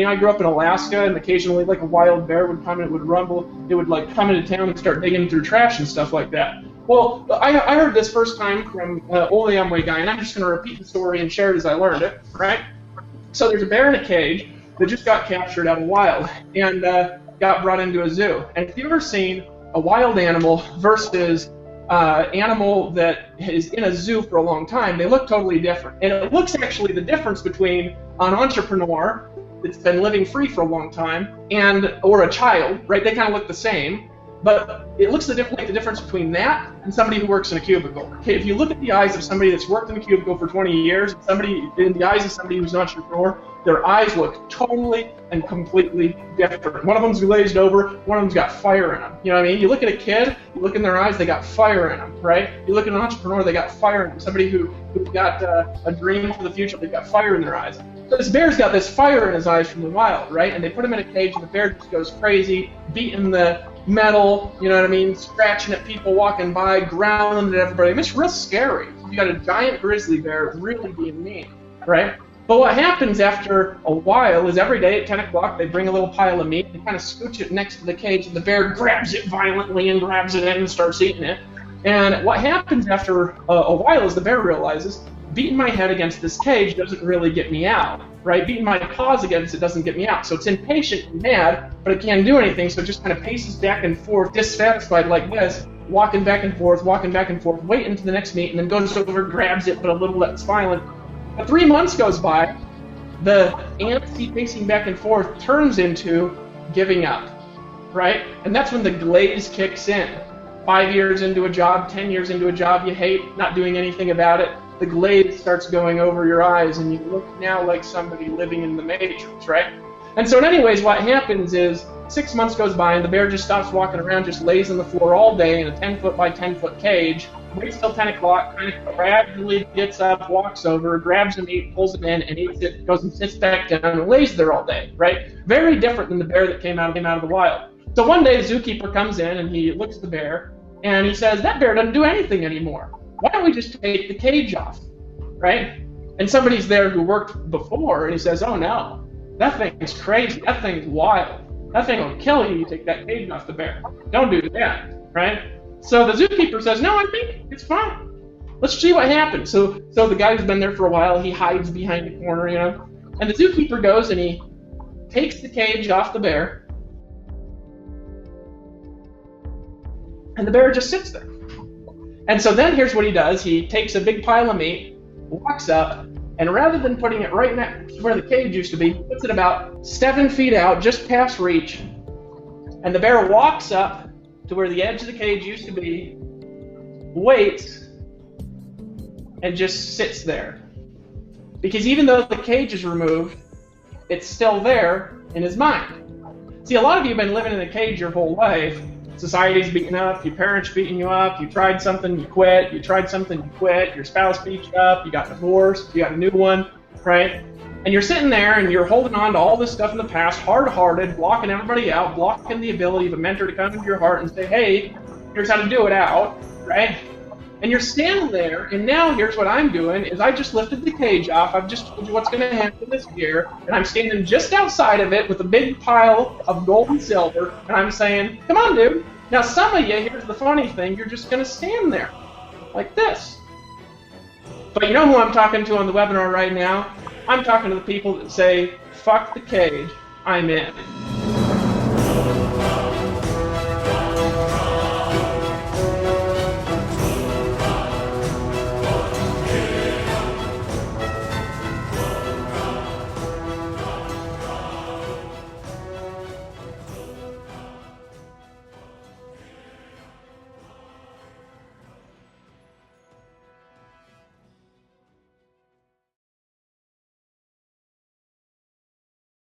I grew up in Alaska, and occasionally, like, a wild bear would come and it would rumble. It would, like, come into town and start digging through trash and stuff like that. Well, I heard this first time from Ole Amway guy, and I'm just going to repeat the story and share it as I learned it, right? So there's a bear in a cage that just got captured out of the wild and got brought into a zoo. And if you've ever seen a wild animal versus animal that is in a zoo for a long time, they look totally different. And it looks actually the difference between an entrepreneur that's been living free for a long time or a child, right? They kind of look the same. But it looks like the difference between that and somebody who works in a cubicle. Okay, if you look at the eyes of somebody that's worked in a cubicle for 20 years, in the eyes of somebody who's an entrepreneur, their eyes look totally and completely different. One of them's glazed over, one of them's got fire in them. You know what I mean? You look at a kid, you look in their eyes, they got fire in them, right? You look at an entrepreneur, they got fire in them. Somebody who's got a dream for the future, they've got fire in their eyes. So this bear's got this fire in his eyes from the wild, right? And they put him in a cage, and the bear just goes crazy, beating the metal, you know what I mean, scratching at people walking by, growling at everybody. I mean, it's real scary. You got a giant grizzly bear really being mean, right? But what happens after a while is every day at 10 o'clock they bring a little pile of meat and kind of scooch it next to the cage, and the bear grabs it violently and grabs it in and starts eating it. And what happens after a while is the bear realizes, beating my head against this cage doesn't really get me out, right? Beating my paws against it doesn't get me out. So it's impatient and mad, but it can't do anything, so it just kind of paces back and forth, dissatisfied like this, walking back and forth, waiting to the next meet, and then goes over, grabs it, but a little less violent. But 3 months goes by, the antsy pacing back and forth turns into giving up, right? And that's when the glaze kicks in. 5 years into a job, 10 years into a job you hate, not doing anything about it, the glaze starts going over your eyes, and you look now like somebody living in the Matrix, right? And so in anyways, what happens is 6 months goes by, and the bear just stops walking around, just lays on the floor all day in a 10-foot by 10-foot cage, waits till 10 o'clock, kind of gradually gets up, walks over, grabs a meat, pulls it in, and eats it, goes and sits back down and lays there all day, right? Very different than the bear that came out of the wild. So one day the zookeeper comes in, and he looks at the bear, and he says, that bear doesn't do anything anymore. Why don't we just take the cage off, right? And somebody's there who worked before, and he says, oh no, that thing's crazy, that thing's wild. That thing will kill you, you take that cage off the bear. Don't do that, right? So the zookeeper says, no, I think it's fine. Let's see what happens. So the guy who's been there for a while, he hides behind the corner, you know, and the zookeeper goes and he takes the cage off the bear, and the bear just sits there. And so then here's what he does. He takes a big pile of meat, walks up, and rather than putting it right next to where the cage used to be, he puts it about 7 feet out, just past reach. And the bear walks up to where the edge of the cage used to be, waits, and just sits there. Because even though the cage is removed, it's still there in his mind. See, a lot of you have been living in a cage your whole life. Society's beating up, your parents beating you up, you tried something, you quit, you tried something, you quit, your spouse beat you up, you got divorced, you got a new one, right? And you're sitting there and you're holding on to all this stuff in the past, hard-hearted, blocking everybody out, blocking the ability of a mentor to come into your heart and say, hey, here's how to do it out, right? And you're standing there, and now here's what I'm doing, is I just lifted the cage off, I've just told you what's going to happen this year, and I'm standing just outside of it with a big pile of gold and silver, and I'm saying, come on, dude. Now some of you, here's the funny thing, you're just going to stand there, like this. But you know who I'm talking to on the webinar right now? I'm talking to the people that say, fuck the cage, I'm in.